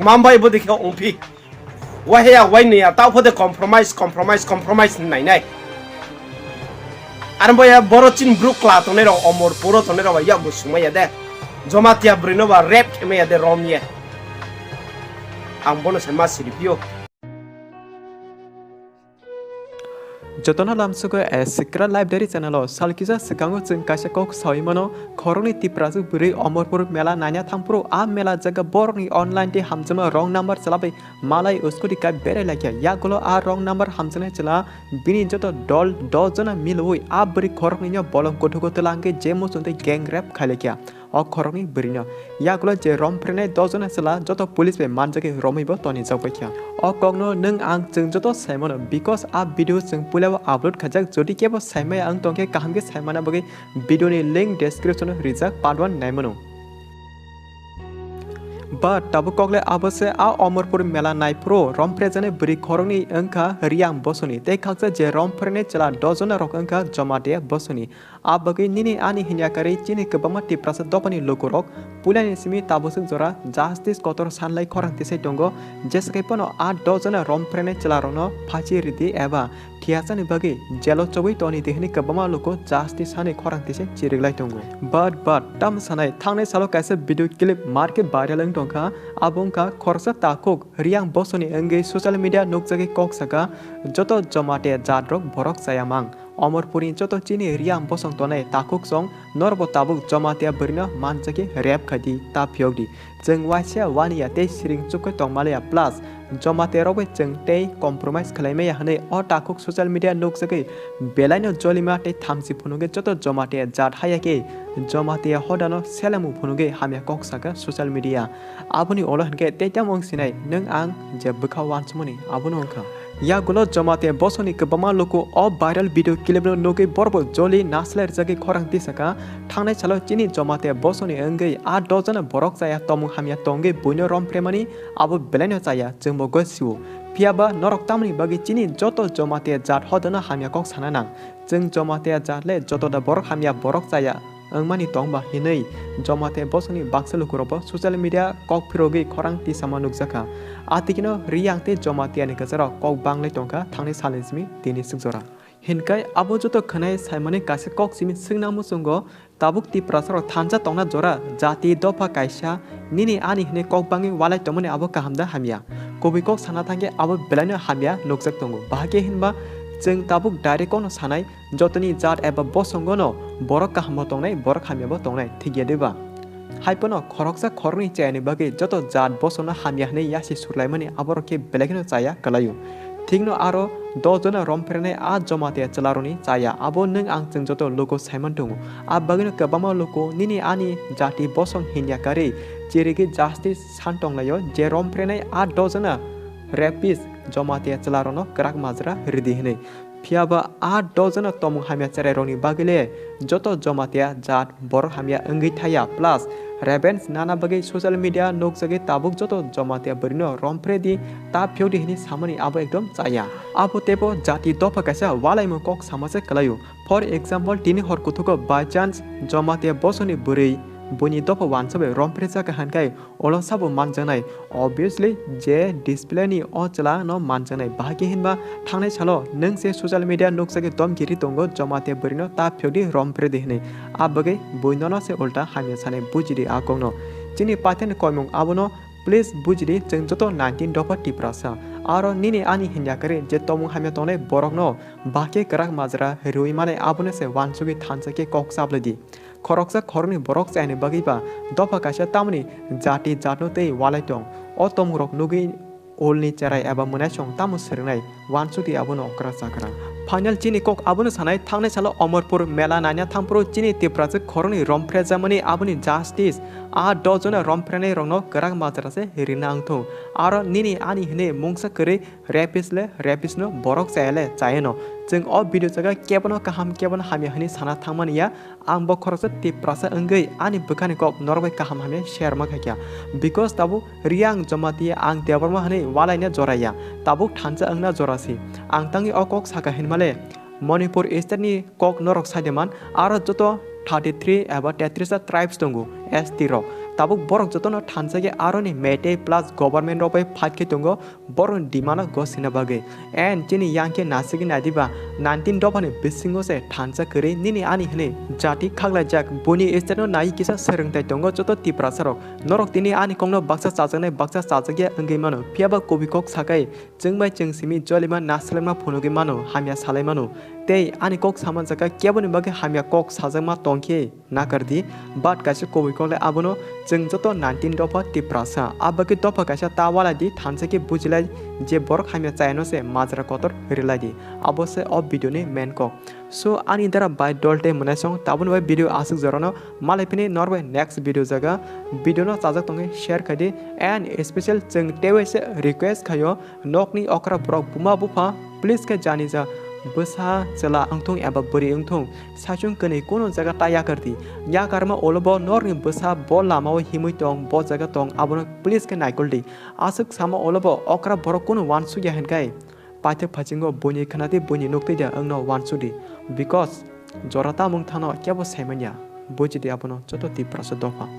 mambai bo dikha umpi wahya waini ya tau phode compromise nai nai aran boya borochin brook kla to ne ro omor puro to ne ro ya bo sumaya de jomatia brino ba rap keme ya de romye ang bono sama siripio Jotona lamsuko secret library channel salkisa sekango chung kaisa kok soimono khoroni tiprasu buri omorpur mela nanya thampro a mela jaga borni online te hamjama wrong number chalabai malai uskoti ka bere lakya yagulo a wrong number hamjane chala bini joto dol dojona miloi a buri khoroni nya bolong kothoko telange jemo sunte gang rap khalekya o khoroni burino yagulo je rom prene dojona chala joto police be manjake romibo toni jawbakya o kogno nung ang chung joto saimono because a video chung pula upload khajak jodi kebo saimai ang tongke kaham ke saimana bagi video ni link description rijak part 1 naimono but tabu kokle abose a omorpur mela nai pro romprejane buri khoroni angka riang bosoni te khaksa je romprene chala dozona rok angka jomate bosoni a bagi nini ani hinya kare chini kebama tiprasa dopani lokorok pulani simi tabusuk jora justice kotor sanlai khorang tisai tongo jeske pono a dozona romprene chala rono phachi riti eba thiasani bagi jelo chobui toni tehni kebama loko justice hane khorang tisai chiriglai tongo but tam sanai thangnai salo kaisa video clip market viral ang tongka abongka khorsa takok riang bosoni ange social media nokjage kok saka joto jomate jadrok borok sayamang omorpuri joto chini riang bosong tonai takok song norbo tabuk jomate burina manjake rap khadi ta phiogdi jeng waisia wania te siring chukoi tongmalaya plus jomate robe jeng te compromise khlaimai hane o takok social media nokjage belaino jolima te thamsi phunuge joto jomate jat hayake jomate hodano selamu phunuge hamya kok saka social media abuni olo hanke te tamong sinai nang ang je bukha wansmuni abuni onka ya gulo jomate bosoni kebama loko o viral video clip no noge borbo joli nasler jage khorang tisaka thangnai chalo chini jomate bosoni angai a dozana borok jaya tomung hamya tonge buino rom premani abo belano chaya jengbo gosiu piaba norok tamni bagi chini joto jomate jat hodana hamya kok sananang jeng jomate jatle joto da borok hamya borok jaya angmani tongba hinei jomate bosoni bakselu kurobo social media kok phirogi khorang ti samanuk jaka atikino riangte jomate ani kajara kok banglai tongka thangnai salensmi tini sukjora hinkai abo joto khanai saimani kase kok simi singnamu sungo tabuk ti prasaro thanja tongna jora jati dopa kaisa nini ani hine kok bangi walai tomone abo kahamda hamya kobi kok sana thange abo belano hamya nokjak tongo bahage hinba jeng tabuk direct kono sanai jotoni jat eba bosongono borok kahmo tongnai borok hamyabo tongnai thigya deba haipono khoroksa khorni chayani bagi joto jat bosona hamya hne yasi surlaimani aboroke belekino chaya kalayu thingno aro dojona romprene a jomate chalaroni chaya abo nung ang jeng joto logo simon tongu a bagino kabama logo nini ani jati bosong hinya kare chirigi justice santonglayo je romprene a dojona rapis jomate chalarono krak majra ridihne phiaba a dozana tomung hamya chareroni bagile joto jomate jat bor hamya angai thaya plus ravens nana bagi social media nokjage tabuk joto jomate burino rompredi ta phiodi hini samani abo ekdom chaya abo tepo jati dopa kaisa walaimo kok samase kalayu for example tini hor kutuko by chance jomate bosoni burei boni dopa wansabe rompreja ka hankai olo sabo manjanai obviously je display ni o chala no manjanai bahagi hinba thangnai chalo nung se social media noksage dom giri tongo jomate burino ta phiodi rompre dehne abagai boinono se ulta hamya sane bujiri akongno chini paten koimong abono please bujiri jeng joto 19 dopa tiprasa aro nini ani hinya kare je tomung hamya tone borokno bake karak majra rui mane abone se wansugi thansake kok sabledi khoroksa khorni borok chaine bagiba dopa kaisa tamni jati jatno tei walai tong o tomrok nugi olni cherai aba munachong tamu sernai wansugi abono okra sakra final chini kok abono sanai thangnai chalo omorpur mela nanya thampro chini tiprase khorni romphre jamani aboni justice a dozona romprene rongno karak majrase rinangtho aro nini ani hne mungsa kare rapisno borok chaile chaeno jeng o video jaga kebono kaham kebono hamya hani sana thangmania ang bo khorsa tiprasa angai ani bukhani kok norbai kaham hamya share ma khakya because tabu riang jomati ang teborma hani walaina joraya tabu thansa angna jorasi ang tangi o kok saka hinmale Manipur state ni kok norok saideman aro joto 33 eba 33 tribes tongo ST rock tabuk borok jotono thansage aroni mete plus government robai fight ke tongo borok dimana gosina bage and chini yangke nasigi nadiba 19 dopani bisingo se thansa kare nini ani hne jati khagla jak boni estano nai kisa serengtai tongo joto tipra sarok norok tini ani kongno baksa sajage angai mano piaba kobikok sakai jengbai jengsimi jolima naslema phonogi mano hamya salai mano tei ani kok saman jaka keboni bage hamya kok sajama tongke nakardi bat kaise kobikole abono jeng joto 19 dopa tiprasa abage dopa kaisa tawala di thansa ke bujilai je borok hamya chaino se majra kotor rilai di abose ob video ni main kok so ani dara by dolte manasong tabun by video asuk jorano malepini norway next video jaga video no sajak tonge share khadi and special jeng tewe se request khayo nokni okra brok buma bufa please ke jani ja basa chela angthong eba bori angthong sachung kene kono jaga ta yakarti yakarma olobo norni basa bol lamao himui tong bo jaga tong abono please ke naikoldi asuk sama olobo okra borok kono wan su ya henkai paithak phachingo boni khanati boni nokte dia angno wan sudi because jorata mung thano kyabo saimanya bojidi abono joto ti prasa dofa